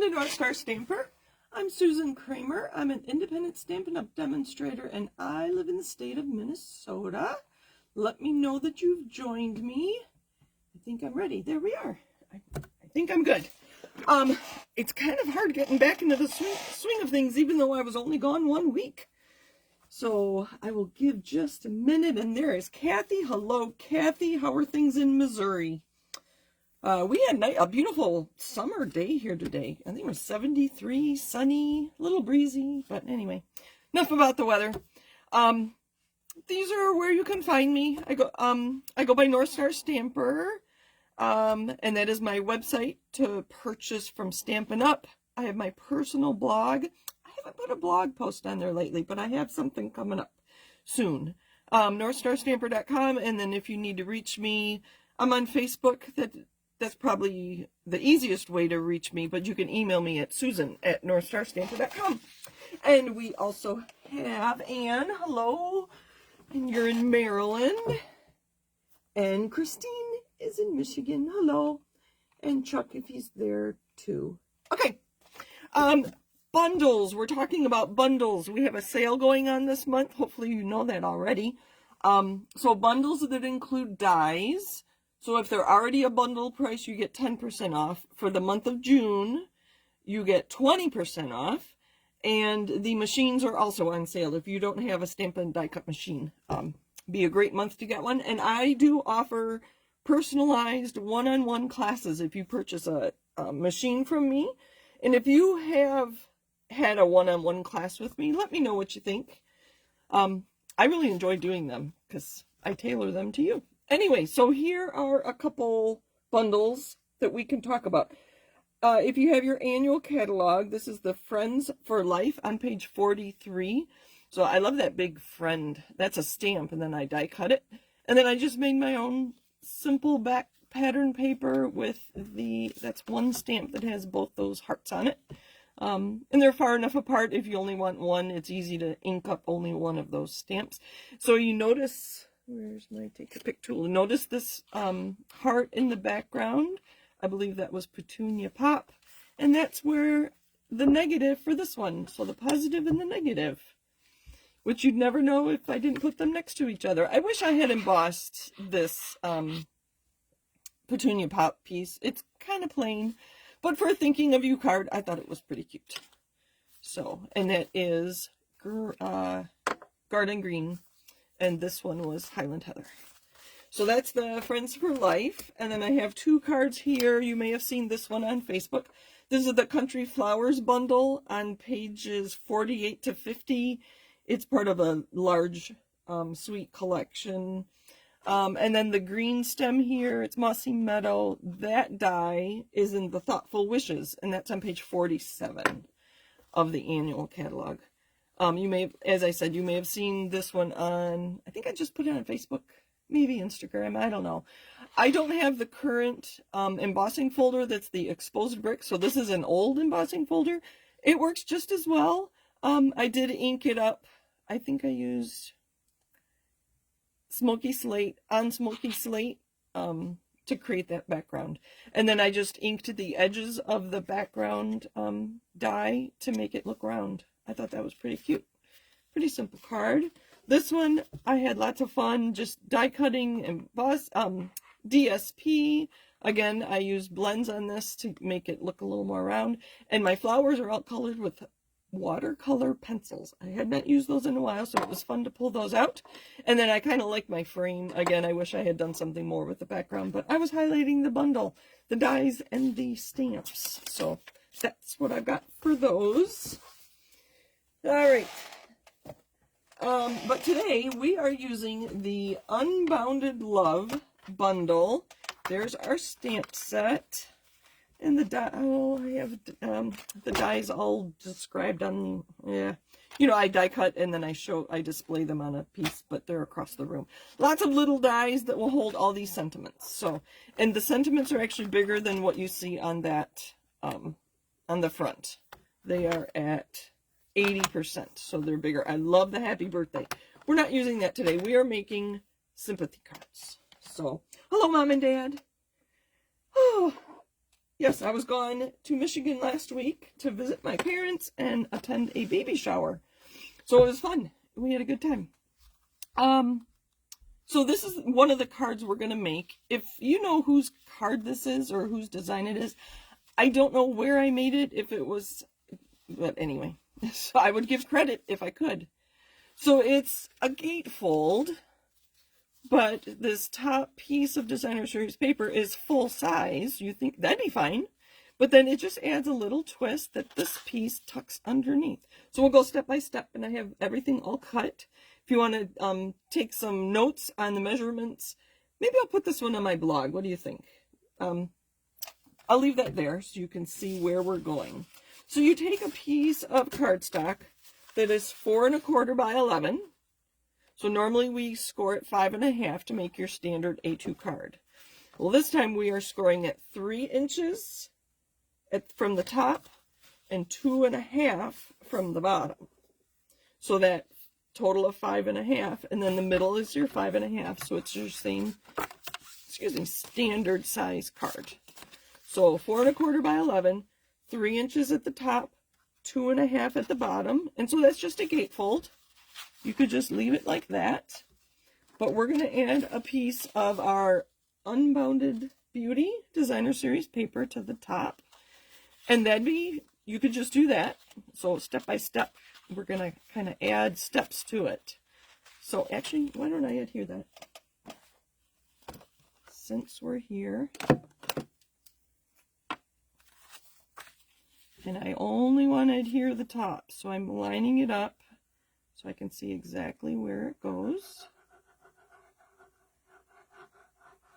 Welcome to North Star Stamper. I'm Susan Kramer. I'm an independent Stampin' Up! Demonstrator, and I live in the state of Minnesota. Let me know that you've joined me. I think I'm ready. There we are. I think I'm good. It's kind of hard getting back into the swing of things, even though I was only gone 1 week. So I will give just a minute, and there is Kathy. Hello, Kathy. How are things in Missouri? We had a beautiful summer day here today. I think it was 73, sunny, a little breezy, but anyway, enough about the weather. These are where you can find me. I go by North Star Stamper, and that is my website to purchase from Stampin' Up. I have my personal blog. I haven't put a blog post on there lately, but I have something coming up soon. NorthStarStamper.com, and then if you need to reach me, I'm on Facebook. That's probably the easiest way to reach me, but you can email me at susan@northstarstamper.com. And we also have Anne, hello, and you're in Maryland. And Christine is in Michigan, hello. And Chuck, if he's there too. Okay, bundles, we're talking about bundles. We have a sale going on this month. Hopefully you know that already. So bundles that include dies. So if they're already a bundle price, you get 10% off. For the month of June, you get 20% off. And the machines are also on sale if you don't have a Stampin' Die Cut machine. Be a great month to get one. And I do offer personalized one-on-one classes if you purchase a machine from me. And if you have had a one-on-one class with me, let me know what you think. I really enjoy doing them because I tailor them to you. Anyway, so here are a couple bundles that we can talk about. If you have your annual catalog, this is the Friends for Life on page 43. So I love that big friend. That's a stamp, and then I die cut it. And then I just made my own simple back pattern paper with that's one stamp that has both those hearts on it. And they're far enough apart. If you only want one, it's easy to ink up only one of those stamps. So you notice... Where's my take a pic tool? Notice this heart in the background. I believe that was Petunia Pop. And that's where the negative for this one. So the positive and the negative. Which you'd never know if I didn't put them next to each other. I wish I had embossed this Petunia Pop piece. It's kind of plain. But for a Thinking of You card, I thought it was pretty cute. So, and that is Garden Green. And this one was Highland Heather. So that's the Friends for Life. And then I have two cards here. You may have seen this one on Facebook. This is the Country Flowers bundle on pages 48 to 50. It's part of a large sweet collection. And then the green stem here, it's Mossy Meadow. That die is in the Thoughtful Wishes. And that's on page 47 of the annual catalog. You may have, as I said, you may have seen this one on, I think I just put it on Facebook, maybe Instagram, I don't know. I don't have the current embossing folder that's the exposed brick, so this is an old embossing folder. It works just as well. I did ink it up. I think I used Smoky Slate to create that background. And then I just inked the edges of the background die to make it look round. I thought that was pretty cute. Pretty simple card. This one, I had lots of fun just die cutting and DSP. Again, I used blends on this to make it look a little more round. And my flowers are all colored with watercolor pencils. I had not used those in a while, so it was fun to pull those out. And then I kind of like my frame. Again, I wish I had done something more with the background, but I was highlighting the bundle, the dies, and the stamps. So that's what I've got for those. All right, but today we are using the Unbounded Love bundle. There's our stamp set, and the die. Oh, I have the dies all described on. Yeah, you know, I die cut and then I display them on a piece, but they're across the room. Lots of little dies that will hold all these sentiments. So, and the sentiments are actually bigger than what you see on that on the front. They are at 80%, so they're bigger. I love the happy birthday. We're not using that today. We are making sympathy cards. So, hello, Mom and Dad. Oh, Yes, I was gone to Michigan last week to visit my parents and attend a baby shower. So it was fun. We had a good time. So this is one of the cards we're going to make. If you know whose card this is or whose design it is, I don't know where I made it, if it was, but anyway, so I would give credit if I could. So it's a gatefold, but this top piece of designer series paper is full size. You think that'd be fine, but then it just adds a little twist that this piece tucks underneath. So we'll go step by step, and I have everything all cut. If you want to take some notes on the measurements, maybe I'll put this one on my blog. What do you think? I'll leave that there so you can see where we're going. So you take a piece of cardstock that is 4 1/4 by 11. So normally we score at 5 1/2 to make your standard A2 card. Well, this time we are scoring at 3 inches from the top and 2 1/2 from the bottom. So that total of 5 1/2, and then the middle is your 5 1/2. So it's your same, standard size card. So 4 1/4 by 11, 3 inches at the top, 2 1/2 at the bottom. And so that's just a gatefold. You could just leave it like that. But we're going to add a piece of our Unbounded Beauty Designer Series paper to the top. And that'd be, you could just do that. So step by step, we're going to kind of add steps to it. So actually, why don't I adhere that? Since we're here. And I only want to adhere the top, so I'm lining it up so I can see exactly where it goes.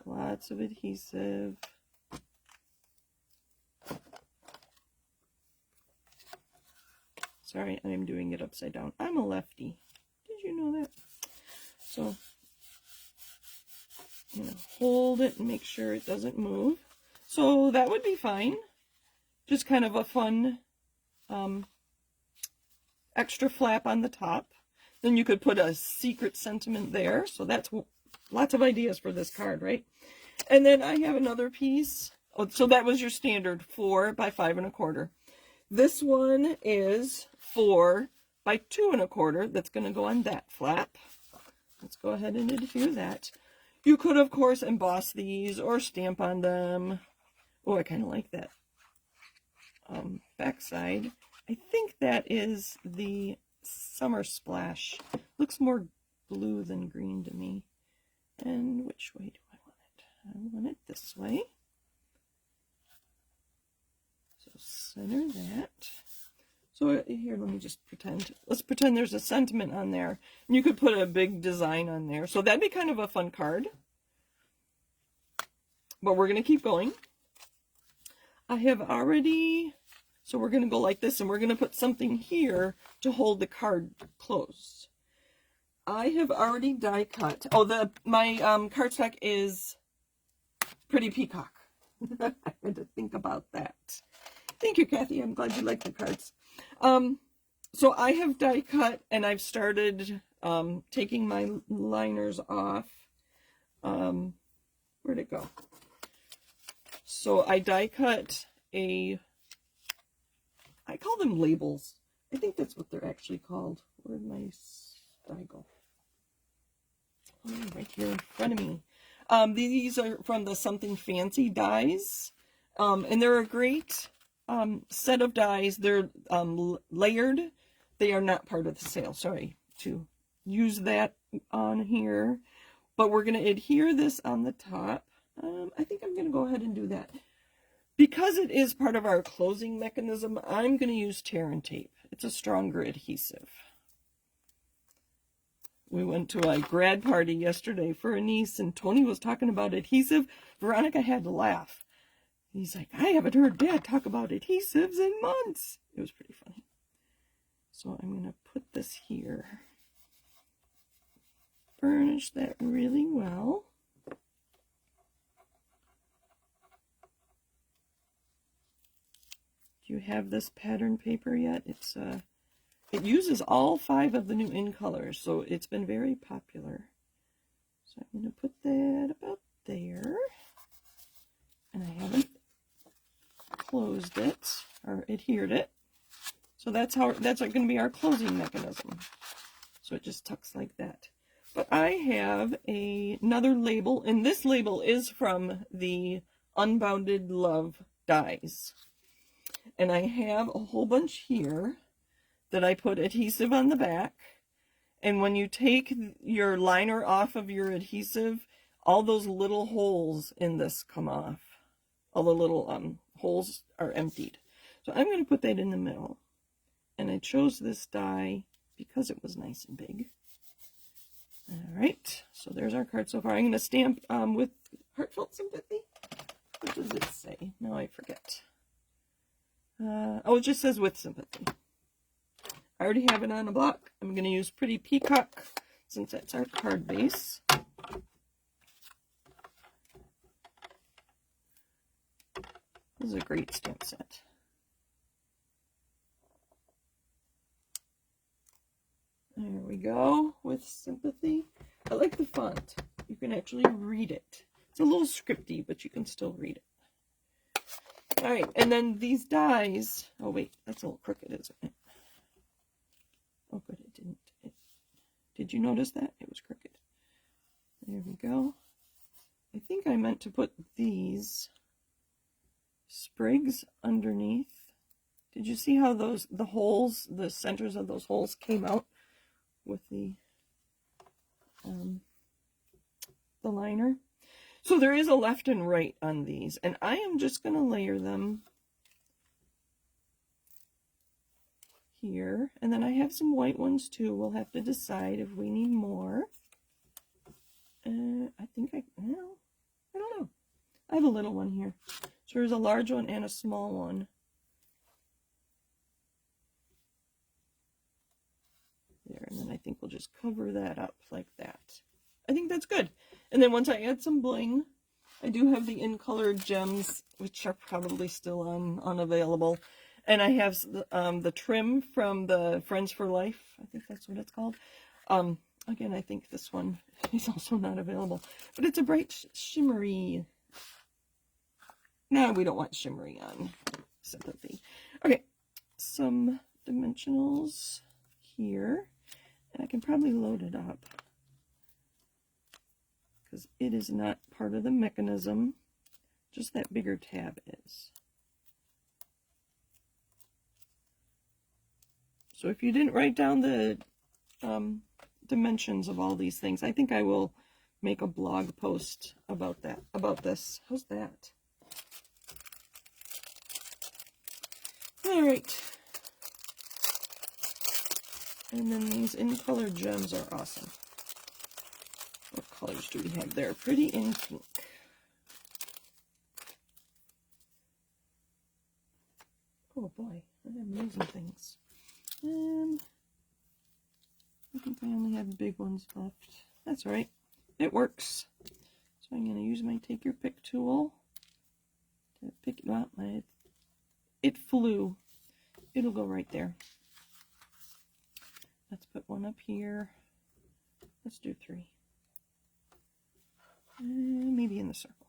Lots of adhesive. Sorry, I'm doing it upside down. I'm a lefty. Did you know that? So, hold it and make sure it doesn't move. So that would be fine. Just kind of a fun extra flap on the top. Then you could put a secret sentiment there. So that's lots of ideas for this card, right? And then I have another piece. Oh, so that was your standard 4 by 5 1/4. This one is 4 by 2 1/4. That's going to go on that flap. Let's go ahead and adhere that. You could, of course, emboss these or stamp on them. Oh, I kind of like that backside. I think that is the Summer Splash. Looks more blue than green to me. And which way do I want it? I want it this way. So center that. So here, let me just pretend. Let's pretend there's a sentiment on there. And you could put a big design on there. So that'd be kind of a fun card. But we're going to keep going. I have already, so we're going to go like this, and we're going to put something here to hold the card closed. I have already die cut. Oh, my cardstock is Pretty Peacock. I had to think about that. Thank you, Kathy. I'm glad you like the cards. So I have die cut, and I've started taking my liners off. Where'd it go? So I die cut I call them labels. I think that's what they're actually called. Where'd my die go? Oh, right here in front of me. These are from the Something Fancy dies. And they're a great set of dies. They're layered. They are not part of the sale. Sorry to use that on here. But we're going to adhere this on the top. I think I'm going to go ahead and do that. Because it is part of our closing mechanism, I'm going to use tear and tape. It's a stronger adhesive. We went to a grad party yesterday for a niece, and Tony was talking about adhesive. Veronica had to laugh. He's like, I haven't heard Dad talk about adhesives in months. It was pretty funny. So I'm going to put this here. Burnish that really well. Do you have this pattern paper yet? It uses all 5 of the new in colors, so it's been very popular. So I'm going to put that about there. And I haven't closed it, or adhered it. So that's going to be our closing mechanism. So it just tucks like that. But I have another label, and this label is from the Unbounded Love dies. And I have a whole bunch here that I put adhesive on the back. And when you take your liner off of your adhesive, all those little holes in this come off. All the little holes are emptied. So I'm going to put that in the middle. And I chose this die because it was nice and big. All right, so there's our card so far. I'm going to stamp with heartfelt sympathy. What does it say? Now I forget. Oh, it just says with sympathy. I already have it on a block. I'm going to use Pretty Peacock since that's our card base. This is a great stamp set. There we go, with sympathy. I like the font. You can actually read it. It's a little scripty, but you can still read it. All right, and then these dies. Oh, wait, that's a little crooked, isn't it? Oh, good, it didn't. Did you notice that? It was crooked. There we go. I think I meant to put these sprigs underneath. Did you see how the holes, the centers of those holes came out with the liner? So there is a left and right on these, and I am just going to layer them here, and then I have some white ones too. We'll have to decide if we need more. I think I don't know. I have a little one here. So there's a large one and a small one. There, and then I think we'll just cover that up like that. I think that's good. And then once I add some bling, I do have the in-colored gems, which are probably still unavailable. And I have the trim from the Friends for Life. I think that's what it's called. Again, I think this one is also not available. But it's a bright shimmery. No, we don't want shimmery on sympathy. Okay, some dimensionals here. And I can probably load it up, because it is not part of the mechanism. Just that bigger tab is. So if you didn't write down the dimensions of all these things, I think I will make a blog post about this. How's that? All right. And then these in-color gems are awesome. What colors do we have there? Pretty in pink. Oh boy, I have amazing things. I think I only have big ones left. That's all right. It works. So I'm going to use my Take Your Pick tool to pick it up. It flew. It'll go right there. Let's put one up here. Let's do 3. And maybe in the circle.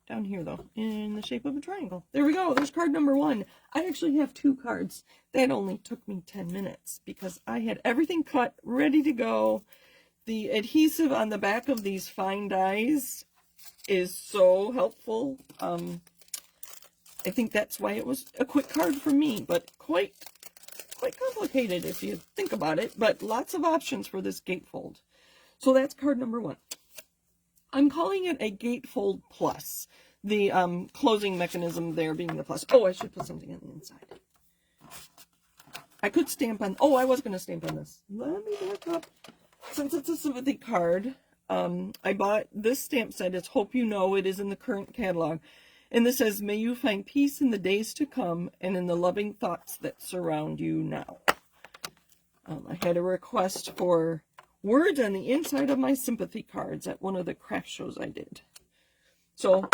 Down here, though, in the shape of a triangle. There we go. There's card number 1. I actually have 2 cards. That only took me 10 minutes because I had everything cut, ready to go. The adhesive on the back of these fine dies is so helpful. I think that's why it was a quick card for me, but quite complicated if you think about it, but lots of options for this gatefold. So that's card number 1. I'm calling it a gatefold plus, the closing mechanism there being the plus. Oh, I should put something on the inside. I could stamp on, oh, I was going to stamp on this. Let me back up. Since it's a sympathy card, I bought this stamp set. It's Hope You Know. It is in the current catalog. And this says, may you find peace in the days to come and in the loving thoughts that surround you now. I had a request for words on the inside of my sympathy cards at one of the craft shows I did. So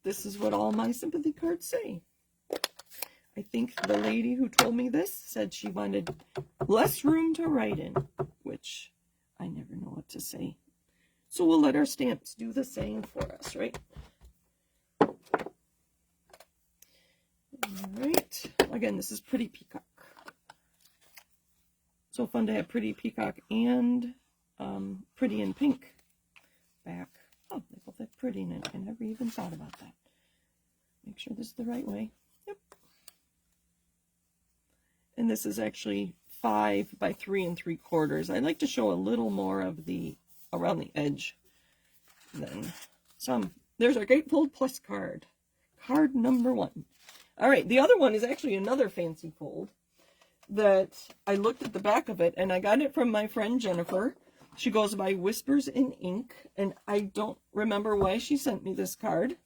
this is what all my sympathy cards say. I think the lady who told me this said she wanted less room to write in, which I never know what to say. So we'll let our stamps do the same for us, right? again, this is Pretty Peacock. So fun to have Pretty Peacock and Pretty in Pink back. Oh, they both have Pretty in it. I never even thought about that. Make sure this is the right way. Yep. And this is actually 5 by 3 3/4. I like to show a little more of the around the edge than some. There's our Gatefold Plus card. Card number 1. All right, the other one is actually another fancy fold that I looked at the back of it, and I got it from my friend Jennifer. She goes by Whispers in Ink, and I don't remember why she sent me this card.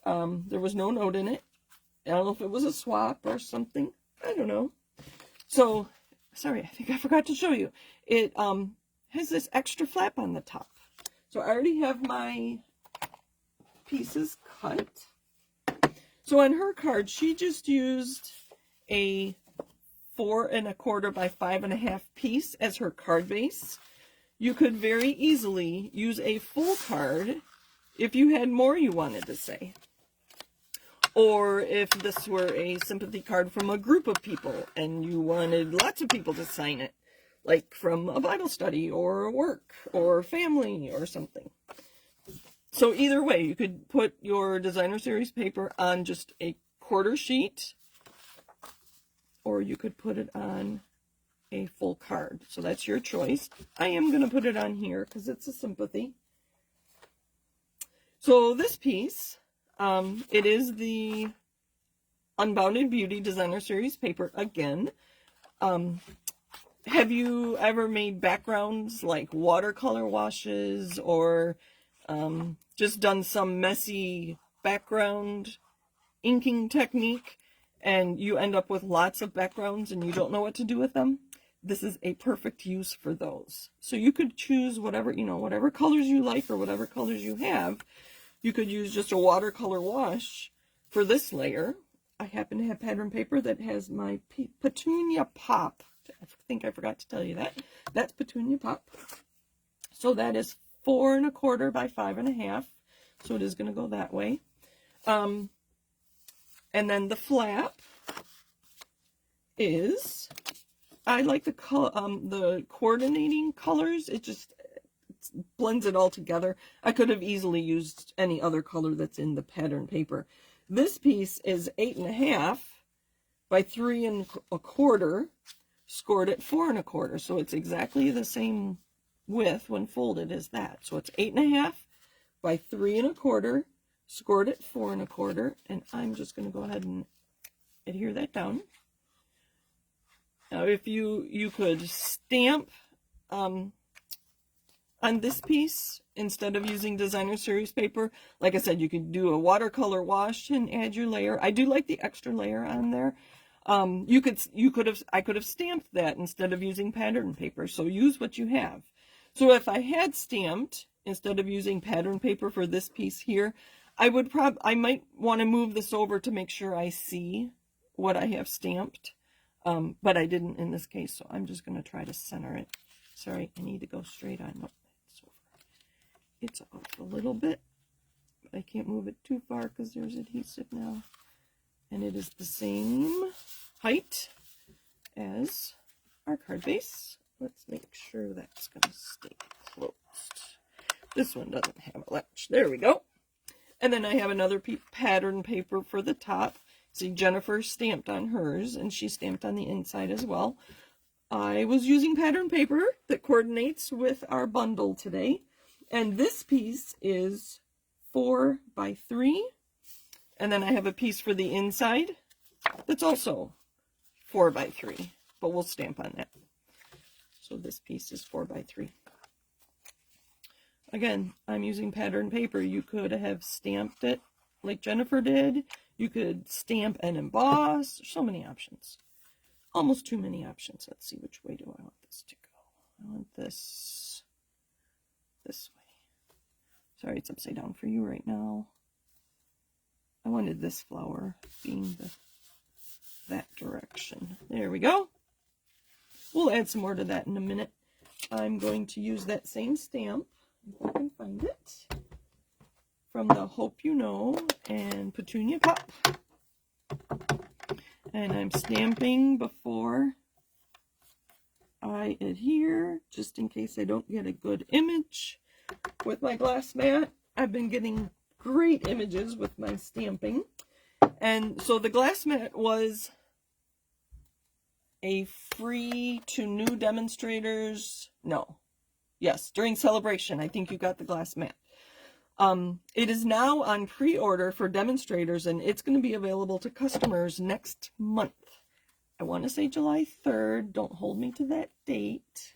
There was no note in it. I don't know if it was a swap or something. I don't know. So, sorry, I think I forgot to show you. It has this extra flap on the top. So I already have my pieces cut. So on her card, she just used a 4 1/4 by 5 1/2 piece as her card base. You could very easily use a full card if you had more you wanted to say. Or if this were a sympathy card from a group of people and you wanted lots of people to sign it, like from a Bible study or work or family or something. So either way, you could put your designer series paper on just a quarter sheet, or you could put it on a full card. So that's your choice. I am going to put it on here because it's a sympathy. So this piece, it is the Unbounded Beauty Designer Series paper again. Have you ever made backgrounds like watercolor washes or just done some messy background inking technique and you end up with lots of backgrounds and you don't know what to do with them? This is a perfect use for those. So you could choose whatever, whatever colors you like or whatever colors you have. You could use just a watercolor wash for this layer. I happen to have pattern paper that has my Petunia Pop. I think I forgot to tell you that. That's Petunia Pop. So that is 4 1/4 by 5 1/2. So it is going to go that way. And then the flap is, I like the coordinating colors. It just blends it all together. I could have easily used any other color that's in the pattern paper. This piece is 8 1/2 by 3 1/4, scored at 4 1/4. So it's exactly the same width when folded as that. So it's 8 1/2 by 3 1/4, scored at 4 1/4. And I'm just going to go ahead and adhere that down. Now, if you could stamp on this piece, instead of using designer series paper, like I said, you could do a watercolor wash and add your layer. I do like the extra layer on there. I could have stamped that instead of using pattern paper. So use what you have. So if I had stamped instead of using pattern paper for this piece here, I might want to move this over to make sure I see what I have stamped. But I didn't in this case, so I'm just going to try to center it. Sorry, I need to go straight on. Nope, it's over. It's off a little bit, but I can't move it too far because there's adhesive now. And it is the same height as our card base. Let's make sure that's going to stay closed. This one doesn't have a latch. There we go. And then I have another pattern paper for the top. See, Jennifer stamped on hers, and she stamped on the inside as well. I was using pattern paper that coordinates with our bundle today. And this piece is 4 by 3. And then I have a piece for the inside that's also 4 by 3. But we'll stamp on that. So this piece is 4 by 3. Again, I'm using pattern paper. You could have stamped it like Jennifer did. You could stamp and emboss. There's so many options. Almost too many options. Let's see, which way do I want this to go? I want this way. Sorry, it's upside down for you right now. I wanted this flower being that direction. There we go. We'll add some more to that in a minute. I'm going to use that same stamp, if I can find it, from the Hope You Know and Petunia Pop. And I'm stamping before I adhere, just in case I don't get a good image with my glass mat. I've been getting great images with my stamping. And so the glass mat was a free to new demonstrators. No. Yes, during celebration, I think you got the glass mat. It is now on pre-order for demonstrators, and it's going to be available to customers next month. I want to say July 3rd. Don't hold me to that date.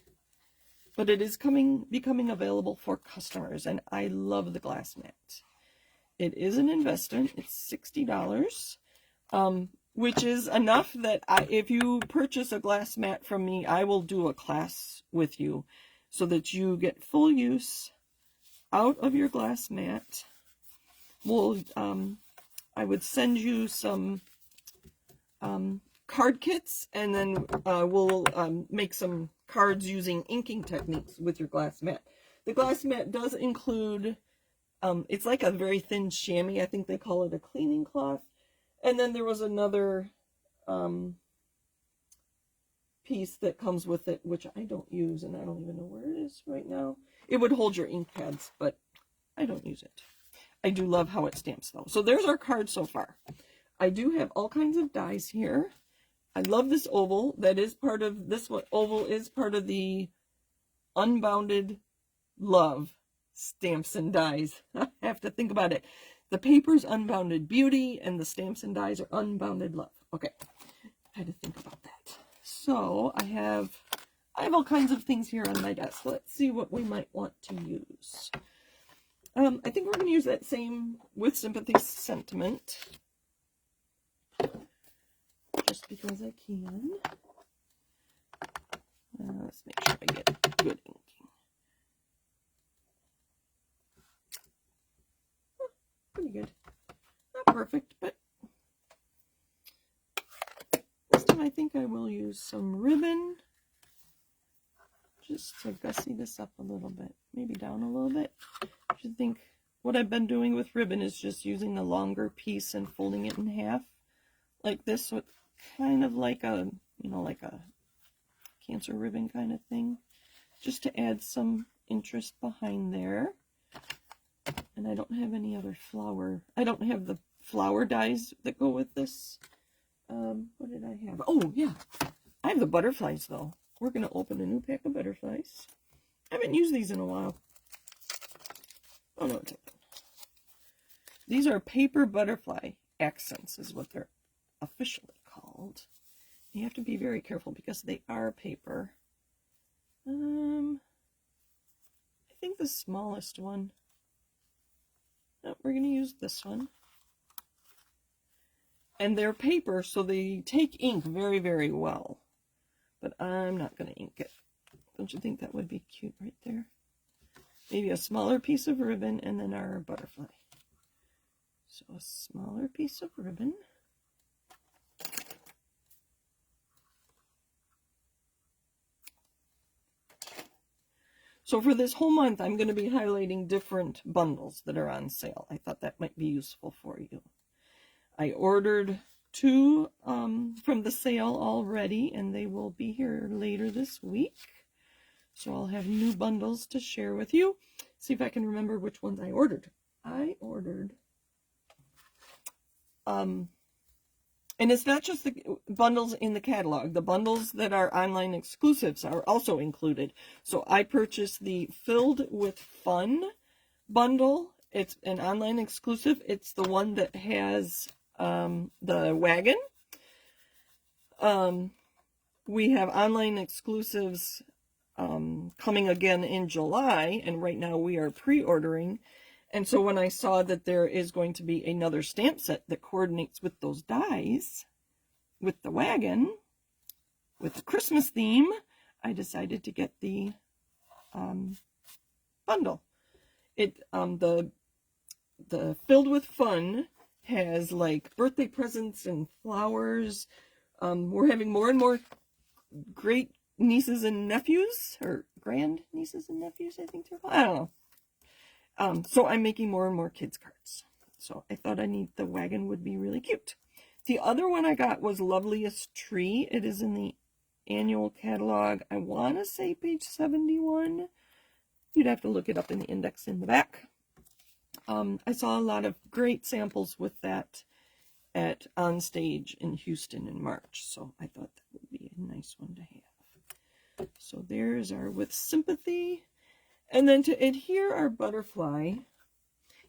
But it is becoming available for customers, and I love the glass mat. It is an investment. It's $60, which is enough that if you purchase a glass mat from me, I will do a class with you so that you get full use out of your glass mat. I would send you some card kits, and then we'll make some cards using inking techniques with your glass mat. The glass mat does include, it's like a very thin chamois. I think they call it a cleaning cloth. And then there was another piece that comes with it, which I don't use, and I don't even know where it is right now. It would hold your ink pads, but I don't use it. I do love how it stamps, though. So there's our card so far. I do have all kinds of dies here. I love this oval. That is part of, this one, oval is part of the Unbounded Love stamps and dies. I have to think about it. The paper's Unbounded Beauty, and the stamps and dies are Unbounded Love. Okay, I had to think about that. So I have all kinds of things here on my desk. Let's see what we might want to use. I think we're going to use that same With Sympathy Sentiment, just because I can. Let's make sure I get good inking. Pretty good. Not perfect, but this time I think I will use some ribbon just to gussy this up a little bit, maybe down a little bit. I should think what I've been doing with ribbon is just using the longer piece and folding it in half like this, so it's kind of like a, like a cancer ribbon kind of thing, just to add some interest behind there. And I don't have any other flower. I don't have the flower dies that go with this. What did I have? Oh, yeah. I have the butterflies, though. We're going to open a new pack of butterflies. I haven't used these in a while. Oh, no, it's open. These are paper butterfly accents, is what they're officially called. You have to be very careful because they are paper. I think the smallest one. No, we're going to use this one. And they're paper, so they take ink very, very well. But I'm not going to ink it. Don't you think that would be cute right there? Maybe a smaller piece of ribbon and then our butterfly. So a smaller piece of ribbon. So for this whole month, I'm going to be highlighting different bundles that are on sale. I thought that might be useful for you. I ordered 2 from the sale already, and they will be here later this week. So I'll have new bundles to share with you. See if I can remember which ones I ordered. I ordered, and it's not just the bundles in the catalog. The bundles that are online exclusives are also included. So I purchased the Filled with Fun bundle. It's an online exclusive. It's the one that has the wagon. We have online exclusives coming again in July, and right now we are pre-ordering. And so when I saw that there is going to be another stamp set that coordinates with those dies, with the wagon, with the Christmas theme, I decided to get the bundle. It the Filled with Fun has like birthday presents and flowers. We're having more and more great nieces and nephews, or grand nieces and nephews, I think they're called. I don't know. So I'm making more and more kids cards. So I thought the wagon would be really cute. The other one I got was Loveliest Tree. It is in the annual catalog. I want to say page 71. You'd have to look it up in the index in the back. I saw a lot of great samples with that at On Stage in Houston in March, so I thought that would be a nice one to have. So there's our With Sympathy. And then to adhere our butterfly,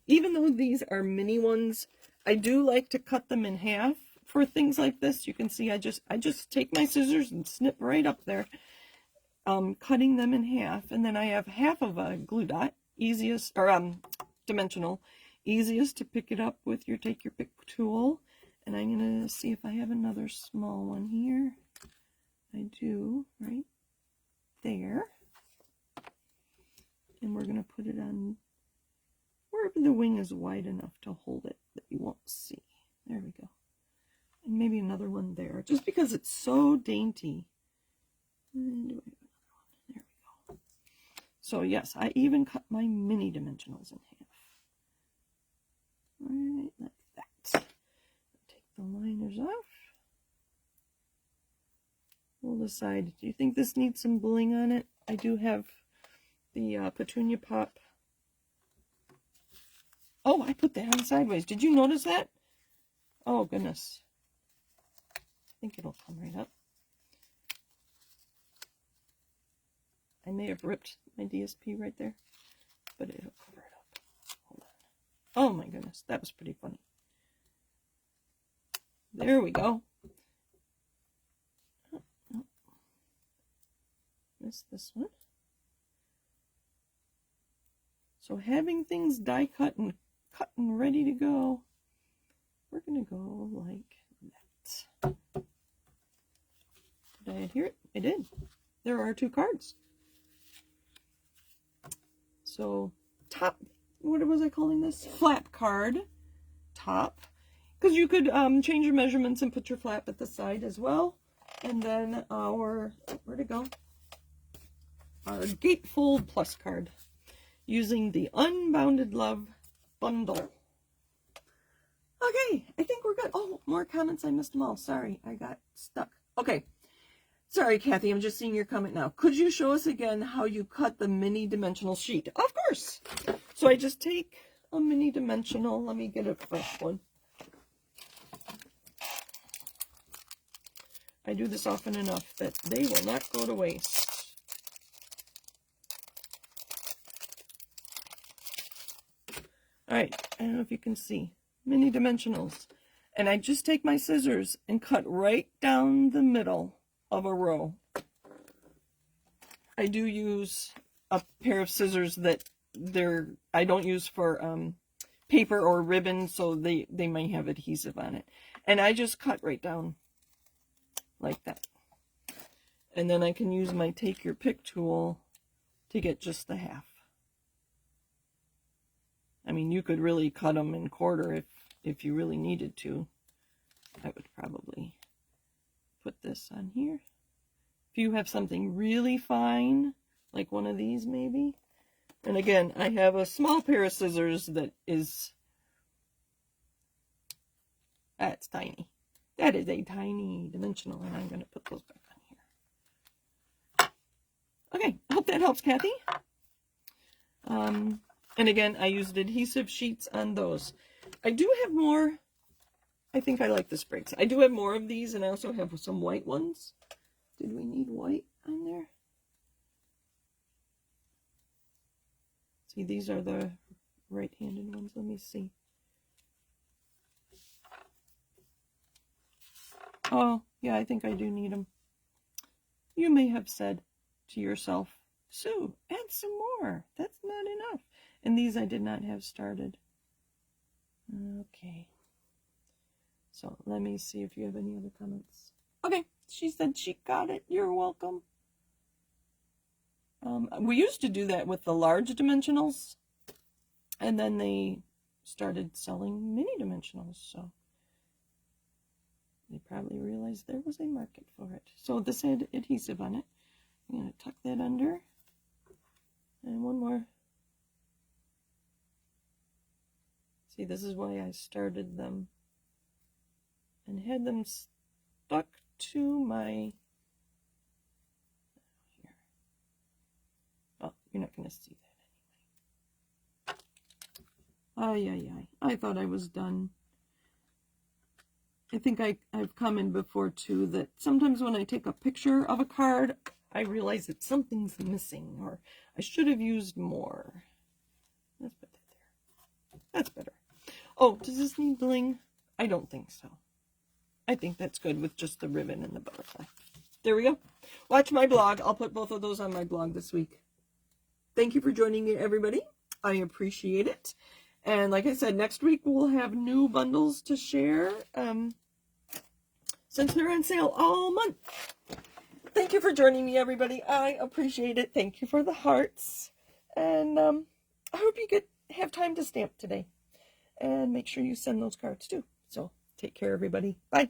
even though these are mini ones, I do like to cut them in half for things like this. You can see I just take my scissors and snip right up there, cutting them in half. And then I have half of a glue dot, easiest, or dimensional, easiest to pick it up with your take your pick tool. And I'm going to see if I have another small one here. I do, right there. And we're going to put it on wherever the wing is wide enough to hold it that you won't see. There we go. And maybe another one there, just because it's so dainty. And do I have another one? There we go. So yes, I even cut my mini dimensionals in half. Right like that. Take the liners off. We'll decide, do you think this needs some bling on it? I do have the Petunia Pop. Oh, I put that on sideways. Did you notice that? Oh, goodness. I think it'll come right up. I may have ripped my DSP right there, but it'll cover it up. Hold on. Oh, my goodness. That was pretty funny. There we go. Oh, oh. Missed this one. So having things die cut and ready to go, we're going to go like that. Did I adhere it? I did. There are 2 cards. So top, what was I calling this? Flap card. Top. Because you could change your measurements and put your flap at the side as well. And then our, where'd it go? Our gatefold plus card. Using the Unbounded Love bundle. Okay, I think we're good. Oh, more comments. I missed them all. Sorry, I got stuck. Okay. Sorry, Kathy, I'm just seeing your comment now. Could you show us again how you cut the mini dimensional sheet? Of course. So I just take a mini dimensional. Let me get a fresh one. I do this often enough that they will not go to waste. All right, I don't know if you can see, mini dimensionals. And I just take my scissors and cut right down the middle of a row. I do use a pair of scissors that I don't use for paper or ribbon, so they might have adhesive on it. And I just cut right down like that. And then I can use my take your pick tool to get just the half. I mean, you could really cut them in quarter if you really needed to. I would probably put this on here. If you have something really fine, like one of these maybe. And again, I have a small pair of scissors that is, that's tiny. That is a tiny dimensional, and I'm going to put those back on here. Okay, I hope that helps, Kathy. And again, I used adhesive sheets on those. I do have more. I think I like the sprigs. I do have more of these, and I also have some white ones. Did we need white on there? See, these are the right-handed ones. Let me see. Oh, yeah, I think I do need them. You may have said to yourself, Sue, add some more. That's not enough. And these I did not have started. Okay. So let me see if you have any other comments. Okay, she said she got it. You're welcome. We used to do that with the large dimensionals, and then they started selling mini dimensionals, so they probably realized there was a market for it. So this had adhesive on it. I'm going to tuck that under. And one more. See, this is why I started them and had them stuck to my, here. Oh, you're not going to see that anyway. Ay, ay, ay. I thought I was done. I think I've commented before too that sometimes when I take a picture of a card, I realize that something's missing, or I should have used more. Let's put that there. That's better. Oh, does this need bling? I don't think so. I think that's good with just the ribbon and the butterfly. There we go. Watch my blog. I'll put both of those on my blog this week. Thank you for joining me, everybody. I appreciate it. And like I said, next week we'll have new bundles to share since they're on sale all month. Thank you for joining me, everybody. I appreciate it. Thank you for the hearts. And I hope you have time to stamp today. And make sure you send those cards too. So take care, everybody. Bye.